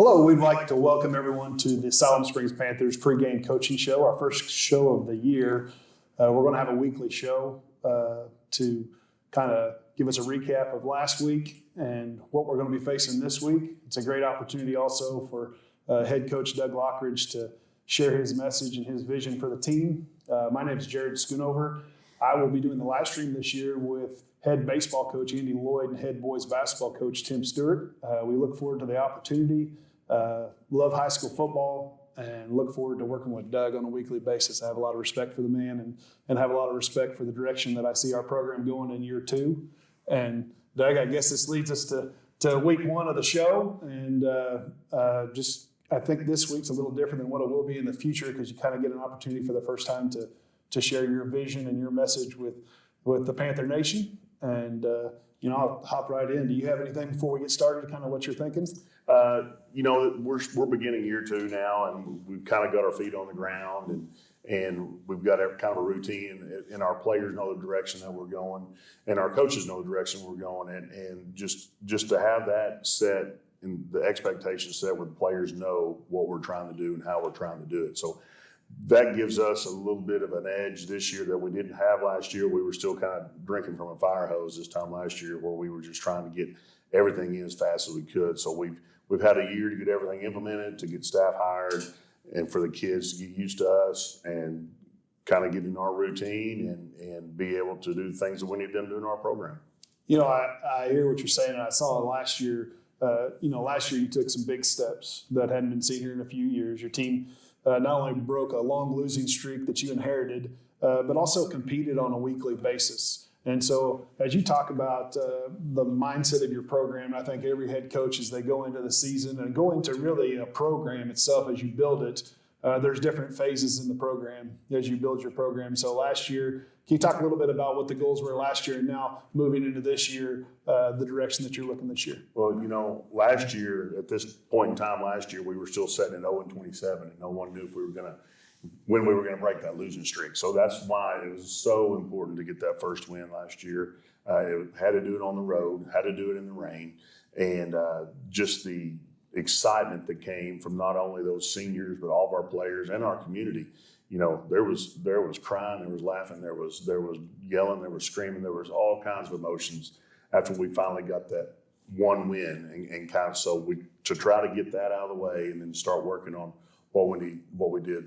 Hello, we'd like to welcome everyone to the Siloam Springs Panthers pregame coaching show, our first show of the year. We're going to have a weekly show to kind of give us a recap of last week and what we're going to be facing this week. It's a great opportunity also for head coach Doug Loughridge to share his message and his vision for the team. My name is Schoonover. I will be doing the live stream this year with head baseball coach Andy Lloyd and head boys basketball coach Tim Stewart. We look forward to the opportunity. Love high school football and look forward to working with Doug on a weekly basis. I have a lot of respect for the man and have a lot of respect for the direction that I see our program going in year two. And Doug, I guess this leads us to week one of the show. And I think this week's a little different than what it will be in the future because you kind of get an opportunity for the first time to share your vision and your message with the Panther Nation. And, I'll hop right in. Do you have anything before we get started, kind of what you're thinking? We're beginning year two now, and we've kind of got our feet on the ground, and we've got kind of a routine, and our players know the direction that we're going, and our coaches know the direction we're going, and just to have that set and the expectations set where the players know what we're trying to do and how we're trying to do it. So that gives us a little bit of an edge this year that we didn't have last year. We were still kind of drinking from a fire hose this time last year where we were just trying to get everything in as fast as we could. So we've had a year to get everything implemented, to get staff hired, and for the kids to get used to us and kind of get in our routine and be able to do things that we need them to do in our program. I hear what you're saying, and I saw it last year. Last year you took some big steps that hadn't been seen here in a few years. Your team not only broke a long losing streak that you inherited, but also competed on a weekly basis. And so as you talk about the mindset of your program, I think every head coach, as they go into the season and go into really a program itself as you build it, there's different phases in the program as you build your program. So last year, can you talk a little bit about what the goals were last year and now moving into this year, the direction that you're looking this year? Well, last year, at this point in time last year, we were still sitting at 0-27, and no one knew when we were going to break that losing streak. So that's why it was so important to get that first win last year. It had to do it on the road, had to do it in the rain, and just the excitement that came from not only those seniors but all of our players and our community. There was crying, there was laughing, there was yelling, there was screaming, there was all kinds of emotions after we finally got that one win, and kind of to try to get that out of the way and then start working on what we need to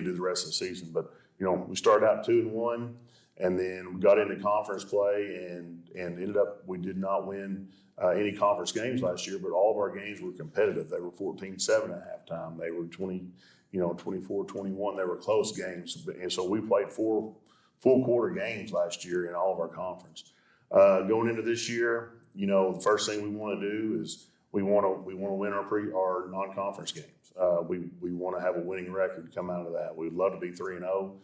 do the rest of the season. But we started out 2-1, and then we got into conference play and ended up we did not win any conference games last year, but all of our games were competitive. They were 14-7 at halftime. They were 24-21. They were close games, and so we played 4 full quarter games last year in all of our conference. Going into this year, the first thing we want to do is we want to win our non-conference games. We want to have a winning record come out of that. We'd love to be 3-0,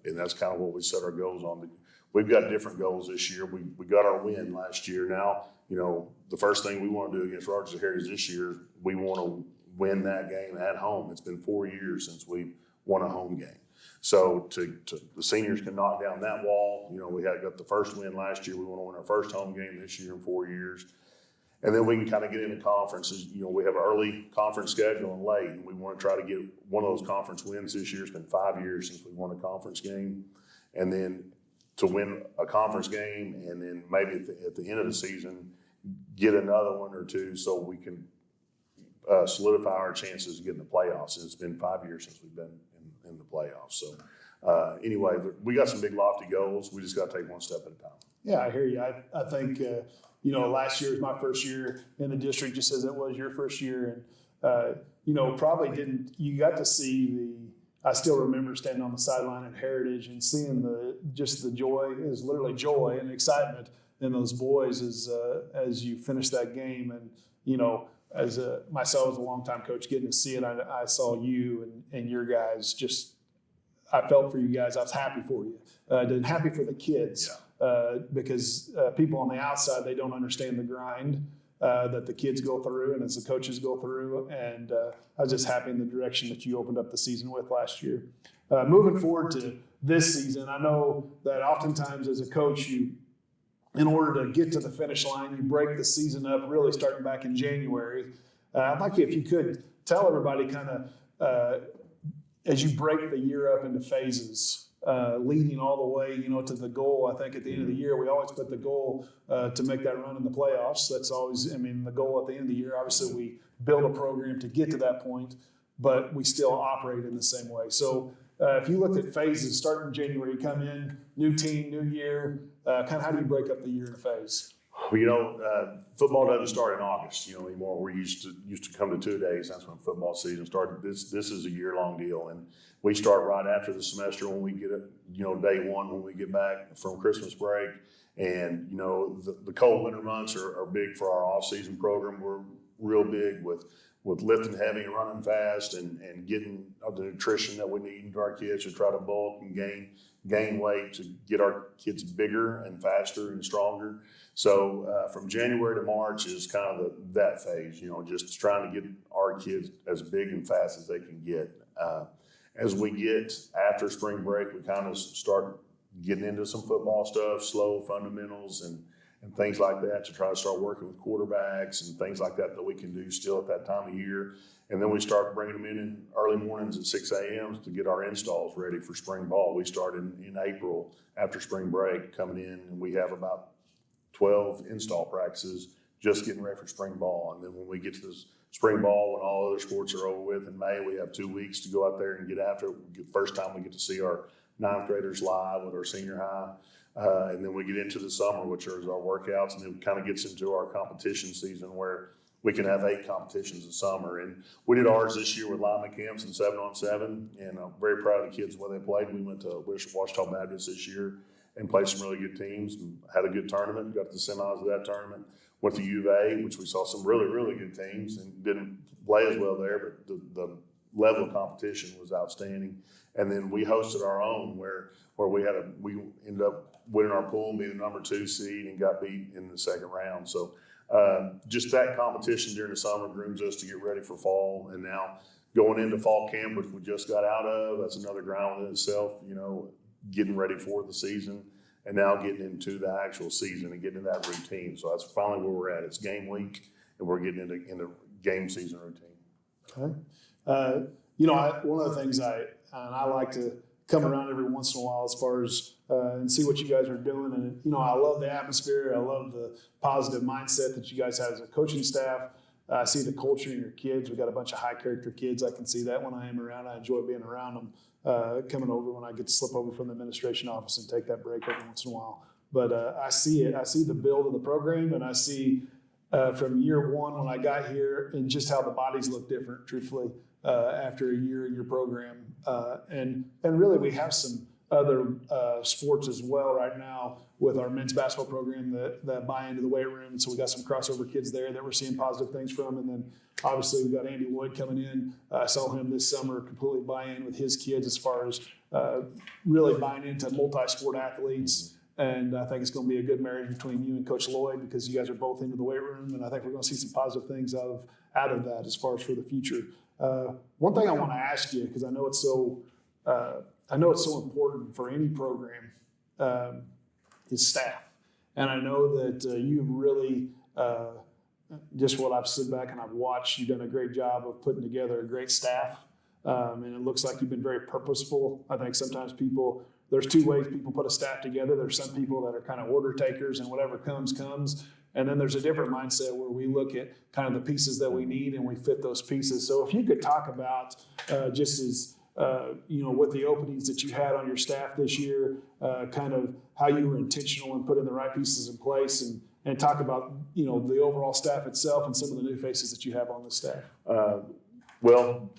and that's kind of what we set our goals on. We've got different goals this year. We got our win last year. Now, the first thing we want to do against Rogers Heritage this year, we want to win that game at home. It's been 4 years since we won a home game. So the seniors can knock down that wall. We got the first win last year. We want to win our first home game this year in 4 years. And then we can kind of get into conferences. We have an early conference schedule and late, and we want to try to get one of those conference wins this year. It's been 5 years since we won a conference game. And then to win a conference game and then maybe at the end of the season get another one or two so we can solidify our chances of getting the playoffs. And it's been 5 years since we've been in the playoffs. So anyway, we got some big lofty goals. We just got to take one step at a time. Yeah, I hear you. I think last year was my first year in the district, just as it was your first year. And, probably didn't – you got to see I still remember standing on the sideline at Heritage and seeing the joy. It was literally joy and excitement in those boys as you finish that game. And, as myself as a longtime coach, getting to see it, I saw you and your guys I felt for you guys. I was happy for you. Happy for the kids. Yeah. Because people on the outside, they don't understand the grind that the kids go through and as the coaches go through. And I was just happy in the direction that you opened up the season with last year. Moving forward to this season, I know that oftentimes as a coach, in order to get to the finish line, you break the season up really starting back in January. I'd like you, if you could, tell everybody kind of as you break the year up into phases, leading all the way, to the goal. I think at the end of the year, we always put the goal to make that run in the playoffs. That's always, the goal at the end of the year. Obviously, we build a program to get to that point, but we still operate in the same way. So if you looked at phases, starting in January, you come in, new team, new year, kind of how do you break up the year in a phase? Well, football doesn't start in August, anymore. We're used to come to 2 days. That's when football season started. This is a year-long deal, and we start right after the semester when we get it, day one when we get back from Christmas break. And, the cold winter months are big for our off-season program. We're real big with lifting heavy and running fast and getting the nutrition that we need into our kids to try to bulk and gain weight to get our kids bigger and faster and stronger. So from January to March is kind of that phase, just trying to get our kids as big and fast as they can get. As we get after spring break, we kind of start getting into some football stuff, slow fundamentals and things like that to try to start working with quarterbacks and things like that we can do still at that time of year. And then we start bringing them in early mornings at 6 a.m. to get our installs ready for spring ball. We start in April after spring break coming in, and we have about 12 install practices just getting ready for spring ball. And then when we get to this spring ball, when all other sports are over with in May, we have 2 weeks to go out there and get after it. First time we get to see our ninth graders live with our senior high. And then we get into the summer, which is our workouts, and then it kind of gets into our competition season where we can have 8 competitions in summer. And we did ours this year with lineman camps and 7-on-7, and I'm very proud of the kids when they played. We went to Washita Baptist this year and played some really good teams and had a good tournament, got to the semis of that tournament. Went to U of A, which we saw some really, really good teams and didn't play as well there, but the level of competition was outstanding. And then we hosted our own where we ended up winning our pool and being the number 2 seed and got beat in the second round. So just that competition during the summer grooms us to get ready for fall. And now going into fall camp, which we just got out of, that's another grind within itself, getting ready for the season and now getting into the actual season and getting into that routine. So that's finally where we're at. It's game week and we're getting into game season routine. Okay. One of the things I like to come around every once in a while as far as and see what you guys are doing. And, I love the atmosphere. I love the positive mindset that you guys have as a coaching staff. I see the culture in your kids. We got a bunch of high character kids. I can see that when I am around. I enjoy being around them, coming over when I get to slip over from the administration office and take that break every once in a while. But I see it. I see the build of the program, and I see from year one when I got here and just how the bodies look different, truthfully, after a year in your program. And really we have some other sports as well right now with our men's basketball program that buy into the weight room. So we got some crossover kids there that we're seeing positive things from. And then obviously we've got Andy Lloyd coming in. I saw him this summer completely buy in with his kids as far as really buying into multi-sport athletes. And I think it's going to be a good marriage between you and Coach Lloyd because you guys are both into the weight room. And I think we're going to see some positive things out of that as far as for the future. One thing I want to ask you, because I know it's so important for any program, is staff. And I know that you've really, just what I've stood back and I've watched, you've done a great job of putting together a great staff. And it looks like you've been very purposeful. I think sometimes there's 2 ways people put a staff together. There's some people that are kind of order takers and whatever comes. And then there's a different mindset where we look at kind of the pieces that we need and we fit those pieces. So if you could talk about just as, with the openings that you had on your staff this year, kind of how you were intentional in putting the right pieces in place and talk about, the overall staff itself and some of the new faces that you have on the staff. Well,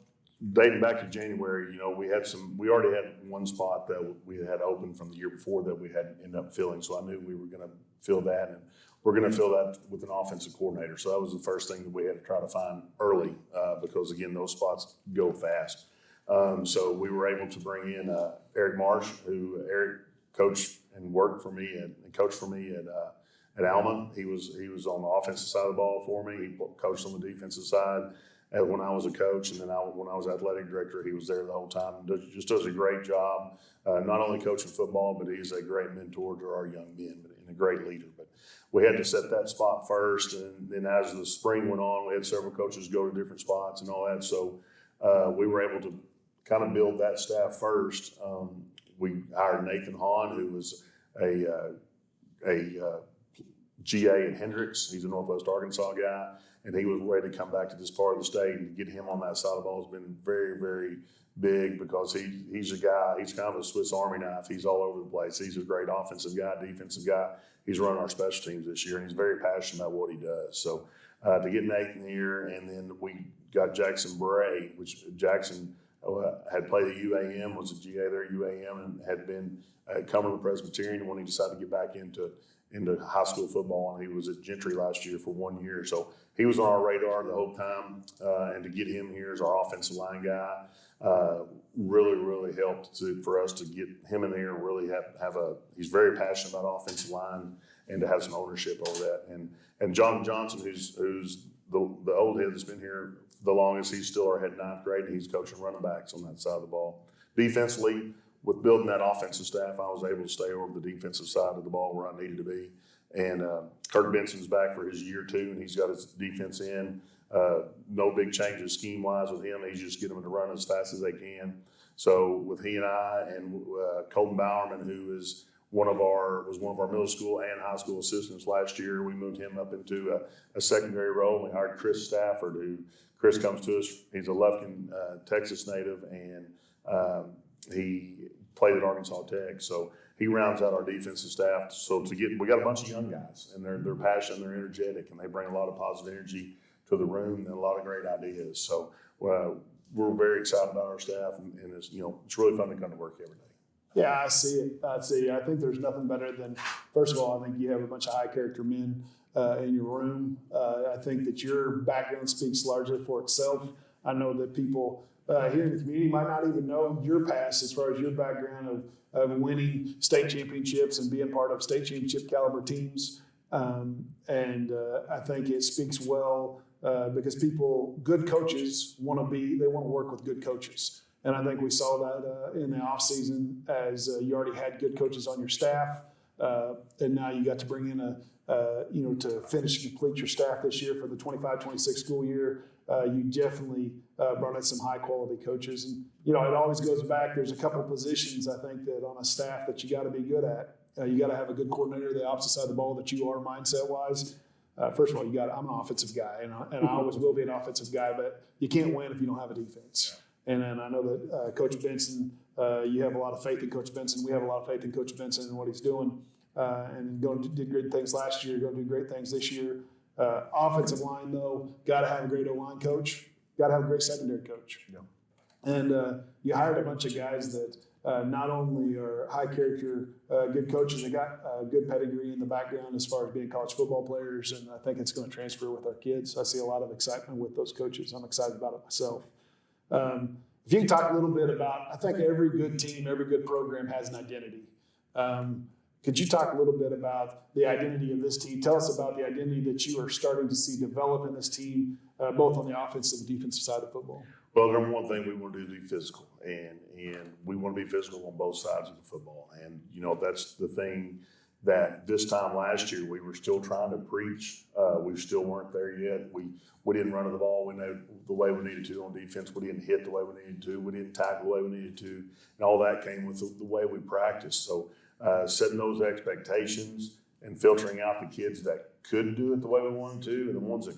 dating back to January, we already had one spot that we had open from the year before that we hadn't ended up filling. So I knew we were going to fill that, and we're going to fill that with an offensive coordinator. So that was the first thing that we had to try to find early because, again, those spots go fast. So we were able to bring in Eric Marsh, who Eric coached and worked for me and coached for me at Alma. He was on the offensive side of the ball for me. He coached on the defensive side when I was a coach, and then when I was athletic director, he was there the whole time. Just does a great job, not only coaching football, but he's a great mentor to our young men and a great leader. But we had to set that spot first. And then as the spring went on, we had several coaches go to different spots and all that. So we were able to kind of build that staff first. We hired Nathan Hahn, who was a GA at Hendricks. He's a Northwest Arkansas guy, and he was ready to come back to this part of the state, and to get him on that side of the ball has been very, very big, because he's a guy, he's kind of a Swiss Army knife. He's all over the place. He's a great offensive guy, defensive guy. He's running our special teams this year, and he's very passionate about what he does. So to get Nathan here, and then we got Jackson Bray, which Jackson had played at UAM, was a GA there at UAM, and had been at Cumberland Presbyterian when he decided to get back into high school football, and he was at Gentry last year for 1 year. So he was on our radar the whole time, and to get him here as our offensive line guy really, really helped for us to get him in there and really have he's very passionate about offensive line, and to have some ownership over that. And John Johnson, who's the old head that's been here the longest, he's still our head ninth grade, and he's coaching running backs on that side of the ball. Defensively, with building that offensive staff, I was able to stay over the defensive side of the ball where I needed to be. And Kirk Benson's back for his year 2, and he's got his defense in. No big changes scheme-wise with him. He's just getting them to run as fast as they can. So with he and I, and Colton Bowerman, who is was one of our middle school and high school assistants last year, we moved him up into a secondary role. We hired Chris Stafford, who Chris comes to us. He's a Lufkin, Texas native, and he played at Arkansas Tech. So he rounds out our defensive staff. So we got a bunch of young guys, and they're passionate, they're energetic, and they bring a lot of positive energy to the room and a lot of great ideas. So we're very excited about our staff, and it's really fun to come to work every day. Yeah, I see it. I think there's nothing better than, first of all, I think you have a bunch of high character men in your room. I think that your background speaks largely for itself. I know that people here in the community might not even know your past as far as your background of winning state championships and being part of state championship caliber teams. And I think it speaks well because good coaches want to work with good coaches. And I think we saw that in the offseason, as you already had good coaches on your staff, and now you got to bring in to finish and complete your staff this year for the 25-26 school year. You definitely brought in some high-quality coaches. And, it always goes back. There's a couple positions, I think, that on a staff that you got to be good at. You got to have a good coordinator, the opposite side of the ball that you are mindset-wise. First of all, I'm an offensive guy, and I always will be an offensive guy, but you can't win if you don't have a defense. And then I know that Coach Benson, you have a lot of faith in Coach Benson. We have a lot of faith in Coach Benson and what he's doing. And did great things last year, going to do great things this year. Offensive line, though, got to have a great O-line coach, got to have a great secondary coach. Yeah. And you hired a bunch of guys that not only are high character, good coaches, they got good pedigree in the background as far as being college football players, and I think it's going to transfer with our kids. I see a lot of excitement with those coaches. I'm excited about it myself. If you can talk a little bit about, I think every good team, every good program has an identity. Could you talk a little bit about the identity of this team? Tell us about the identity that you are starting to see develop in this team, both on the offensive and defensive side of football. Well, the number one thing we want to do is be physical, and we want to be physical on both sides of the football. And, that's the thing that this time last year we were still trying to preach. We still weren't there yet. We didn't run the ball the way we needed to on defense. We didn't hit the way we needed to. We didn't tackle the way we needed to. And all that came with the way we practiced. So setting those expectations and filtering out the kids that could do it the way we wanted to and the ones that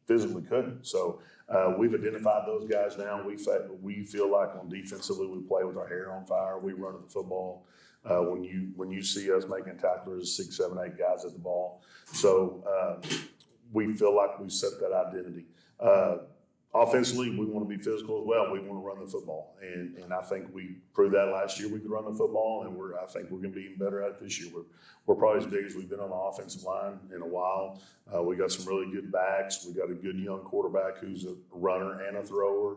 physically couldn't. So we've identified those guys now. We feel like on defensively we play with our hair on fire. We run the football. When you see us making tacklers, 6, 7, 8 guys at the ball. So we feel like we set that identity. Offensively, we want to be physical as well. We want to run the football, and I think we proved that last year. We could run the football, and I think we're going to be even better at it this year. We're probably as big as we've been on the offensive line in a while. We got some really good backs. We got a good young quarterback who's a runner and a thrower.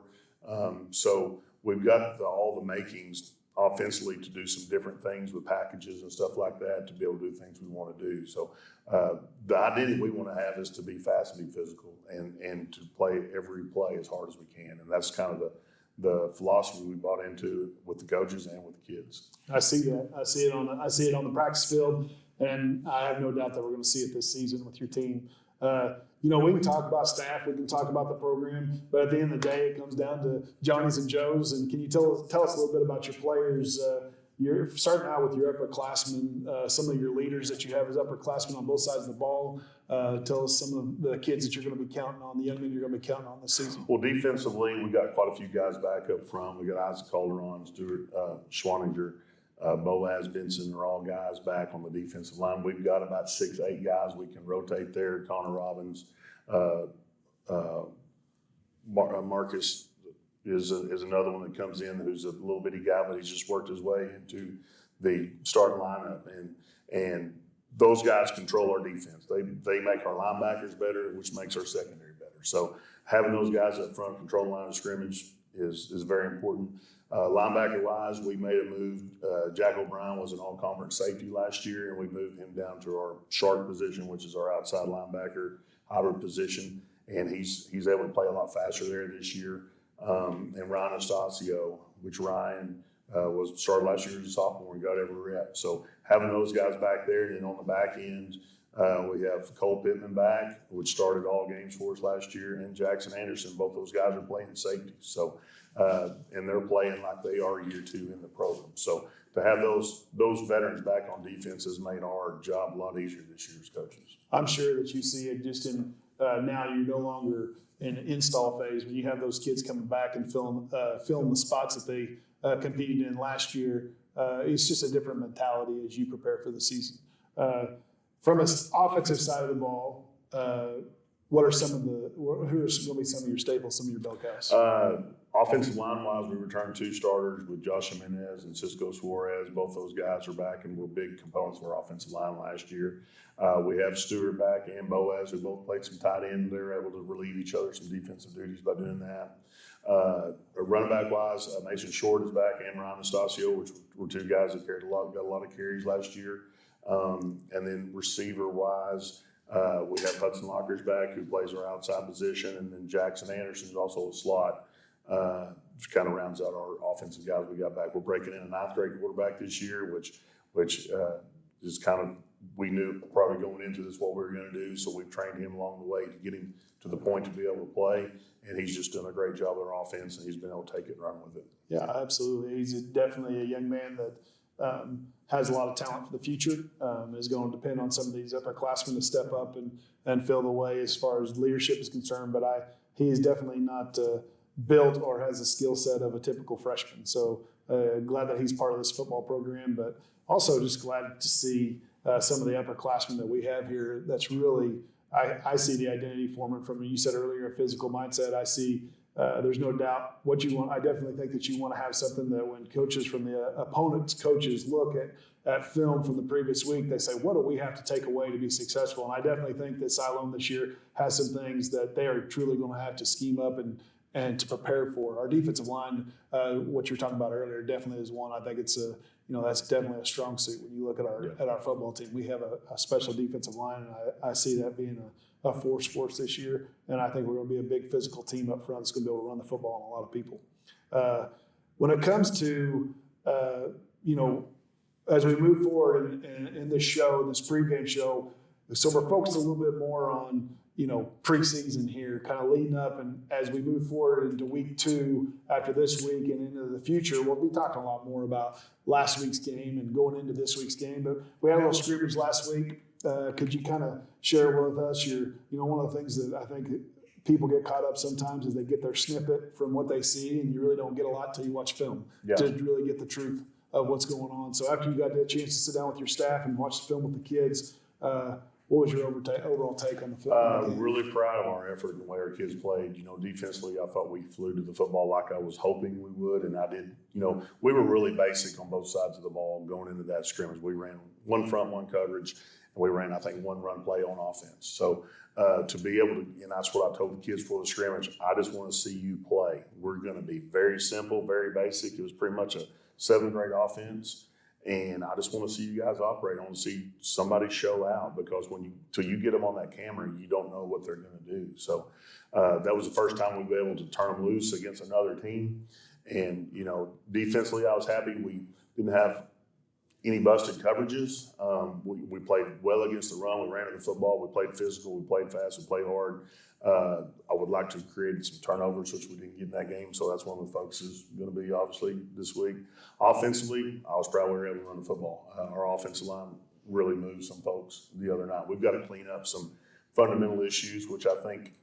So we've got all the makings offensively to do some different things with packages and stuff like that to be able to do things we want to do. So the identity we want to have is to be fast and be physical and to play every play as hard as we can. And that's kind of the philosophy we bought into with the coaches and with the kids. I see that. I see it on the practice field. and I have no doubt that we're going to see it this season with your team. We can talk about staff, we can talk about the program, but at the end of the day, it comes down to Johnny's and Joe's. And can you tell us a little bit about your players? You're starting out with your upperclassmen, some of your leaders that you have as upperclassmen on both sides of the ball. Tell us some of the kids that you're going to be counting on, the young men you're going to be counting on this season. Well, defensively, we got quite a few guys back up front. We got Isaac Calderon, Stuart Schoonover, Boaz Benson are all guys back on the defensive line. We've got about 6, 8 guys we can rotate there. Connor Robbins, Marcus is another one that comes in who's a little bitty guy, but he's just worked his way into the starting lineup. And those guys control our defense. They make our linebackers better, which makes our secondary better. So having those guys up front control the line of scrimmage is very important. Linebacker-wise, we made a move. Jack O'Brien was an all-conference safety last year, and we moved him down to our shark position, which is our outside linebacker hybrid position, and he's able to play a lot faster there this year. And Ryan Estacio, which Ryan was started last year as a sophomore and got every rep. So having those guys back there, and then on the back end, we have Cole Pittman back, which started all games for us last year, and Jackson Anderson. Both those guys are playing safety. So, and they're playing like they are year 2 in the program. So to have those veterans back on defense has made our job a lot easier this year as coaches. I'm sure that you see it just in now you're no longer in an install phase when you have those kids coming back and filling the spots that they competed in last year. It's just a different mentality as you prepare for the season. From an offensive side of the ball, who are going to be some of your staples, some of your bell cows? Offensive line-wise, we returned 2 starters with Josh Jimenez and Cisco Suarez. Both those guys are back and were big components of our offensive line last year. We have Stewart back and Boaz, who both played some tight end. They're able to relieve each other some defensive duties by doing that. Running back-wise, Mason Short is back and Ryan Estacio, which were 2 guys that got a lot of carries last year. And then receiver-wise, we have Hudson Loughridge back, who plays our outside position, and then Jackson Anderson is also a slot. Which kind of rounds out our offensive guys we got back. We're breaking in a 9th grade quarterback this year, which is kind of, we knew probably going into this what we were going to do, so we've trained him along the way to get him to the point to be able to play, and he's just done a great job with our offense, and he's been able to take it and run with it. Yeah, absolutely. He's definitely a young man that has a lot of talent for the future. Is going to depend on some of these upperclassmen to step up and fill the way as far as leadership is concerned, but he is definitely not built or has a skill set of a typical freshman. So glad that he's part of this football program, but also just glad to see some of the upperclassmen that we have here. That's really, I see the identity forming from, you said earlier, a physical mindset. I see there's no doubt what you want. I definitely think that you want to have something that when coaches from the opponent's coaches look at film from the previous week, they say, what do we have to take away to be successful? And I definitely think that Siloam this year has some things that they are truly going to have to scheme up and to prepare for. Our defensive line, what you were talking about earlier, definitely is one. I think it's that's definitely a strong suit when you look at our football team. We have a special defensive line, and I see that being a force for us this year. And I think we're going to be a big physical team up front that's going to be able to run the football on a lot of people. When it comes to as we move forward in this show, this pregame show, so we're focused a little bit more on preseason here, kind of leading up, and as we move forward into week 2 after this week and into the future, we'll be talking a lot more about last week's game and going into this week's game. But we had a little scrimmage last week. Could you kind of share with us one of the things that I think people get caught up sometimes is they get their snippet from what they see, and you really don't get a lot till you watch film to really get the truth of what's going on. So after you got the chance to sit down with your staff and watch the film with the kids, what was your overall take on the film? Really proud of our effort and the way our kids played. Defensively, I thought we flew to the football like I was hoping we would, and I did. We were really basic on both sides of the ball going into that scrimmage. We ran one front, one coverage, and we ran, I think, one run play on offense. So to be able to, and that's what I told the kids for the scrimmage, I just want to see you play. We're going to be very simple, very basic. It was pretty much a 7th grade offense. And I just want to see you guys operate. I want to see somebody show out, because till you get them on that camera, you don't know what they're going to do. So that was the first time we'd be able to turn them loose against another team. And defensively, I was happy we didn't have any busted coverages. We played well against the run. We ran in the football. We played physical. We played fast. We played hard. I would like to create some turnovers, which we didn't get in that game. So that's one of the focuses going to be obviously this week. Offensively, I was proud we were able to run the football. Our offensive line really moved some folks the other night. We've got to clean up some fundamental issues, which I think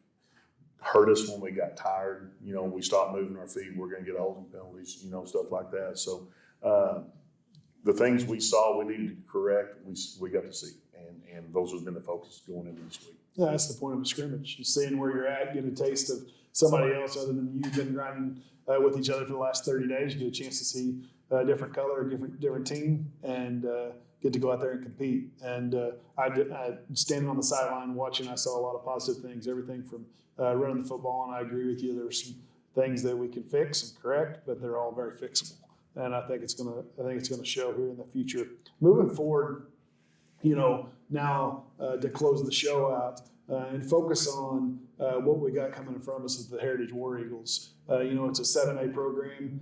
hurt us when we got tired. We stopped moving our feet. We're going to get holding penalties, stuff like that. So the things we saw we needed to correct, we got to see. And those have been the focus going into this week. Yeah, that's the point of a scrimmage. You're seeing where you're at, get a taste of somebody else other than you've been grinding with each other for the last 30 days. You get a chance to see a different color, a different team, and get to go out there and compete. And I standing on the sideline watching, I saw a lot of positive things, everything from running the football, and I agree with you. There's some things that we can fix and correct, but they're all very fixable. And I think it's gonna show here in the future. Moving forward, now to close the show out and focus on what we got coming in front of us with the Heritage War Eagles. It's a 7A program.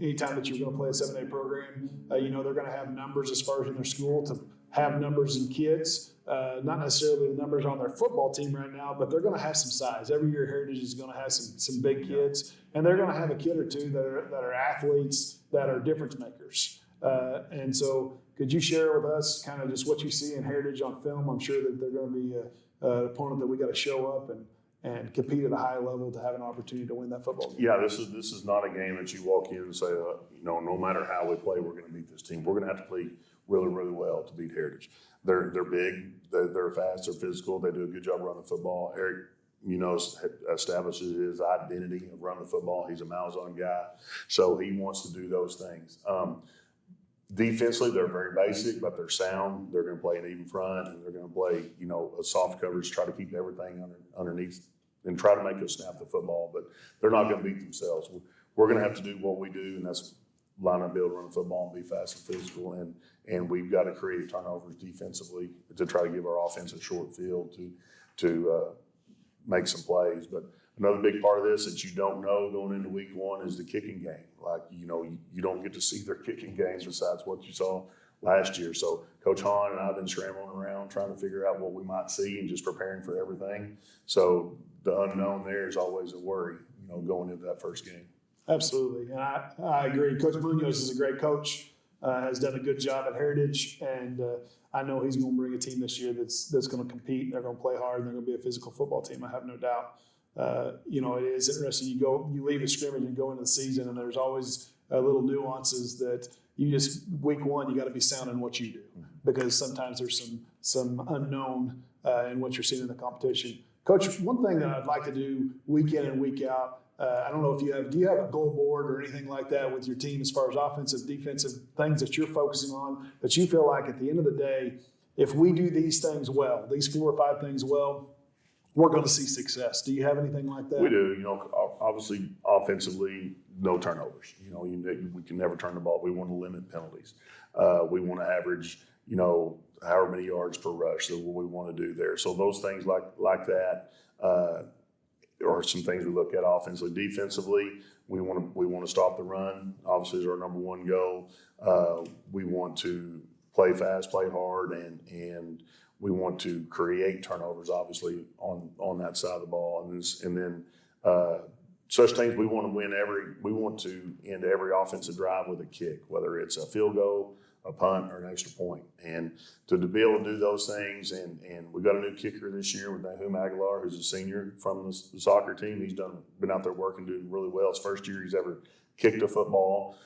Anytime that you're going to play a 7A program, they're going to have numbers as far as in their school to have numbers in kids. Not necessarily the numbers on their football team right now, but they're going to have some size. Every year Heritage is going to have some big kids, and they're going to have a kid or two that are athletes that are difference makers. And so could you share with us kind of just what you see in Heritage on film? I'm sure that they're going to be an opponent that we got to show up and compete at a high level to have an opportunity to win that football game. Yeah, this is not a game that you walk in and say, no matter how we play, we're going to beat this team. We're going to have to play really, really well to beat Heritage. They're big, they're fast, they're physical, they do a good job running the football. Eric establishes his identity of running the football. He's a Malzahn guy, so he wants to do those things. Defensively, they're very basic, but they're sound. They're going to play an even front, and they're going to play, a soft coverage, try to keep everything underneath and try to make us snap the football. But they're not going to beat themselves. We're going to have to do what we do, and that's line up, build, run the football, and be fast and physical. And we've got to create turnovers defensively to try to give our offense a short field to make some plays. But another big part of this that you don't know going into week one is the kicking game. Like, you don't get to see their kicking games besides what you saw last year. So Coach Hahn and I have been scrambling around trying to figure out what we might see and just preparing for everything. So the unknown there is always a worry, going into that first game. Absolutely. And I agree. Coach Munoz is a great coach, has done a good job at Heritage, and I know he's going to bring a team this year that's going to compete. They're going to play hard, and they're going to be a physical football team. I have no doubt. It is interesting. You leave a scrimmage and go into the season, and there's always little nuances that week one, you got to be sound in what you do, because sometimes there's some unknown in what you're seeing in the competition. Coach, one thing that I'd like to do week in and week out, I don't know if do you have a goal board or anything like that with your team as far as offensive, defensive things that you're focusing on, that you feel like at the end of the day, if we do these things well, these 4 or 5 things well, we're going to see success. Do you have anything like that? We do. Obviously, offensively, no turnovers. We can never turn the ball. We want to limit penalties. We want to average, however many yards per rush. So what we want to do there. So those things like that are some things we look at offensively. Defensively, we want to stop the run. Obviously, is our number one goal. We want to play fast, play hard, and we want to create turnovers, obviously, on that side of the ball. And then such things we want to end every offensive drive with a kick, whether it's a field goal, a punt, or an extra point. And to be able to do those things, and we've got a new kicker this year with Nahum Aguilar, who's a senior from the soccer team. He's been out there working, doing really well. It's first year he's ever kicked a football.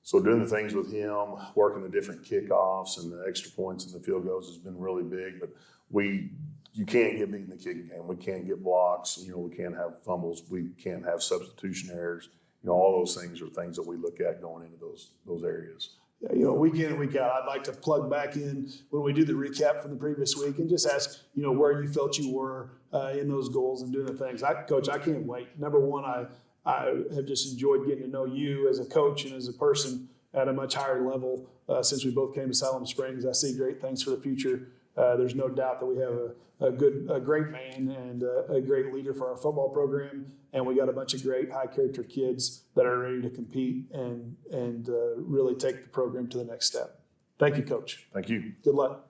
So doing the things with him, working the different kickoffs and the extra points and the field goals has been really big. But you can't get beat in the kicking game. We can't get blocks. We can't have fumbles. We can't have substitution errors. All those things are things that we look at going into those areas. Week in and week out, I'd like to plug back in when we do the recap from the previous week and just ask, where you felt you were in those goals and doing the things. Coach, I can't wait. Number one, I have just enjoyed getting to know you as a coach and as a person at a much higher level since we both came to Siloam Springs. I see great things for the future. There's no doubt that we have a great man and a great leader for our football program, and we got a bunch of great high character kids that are ready to compete and really take the program to the next step. Thank you, Coach. Thank you. Good luck.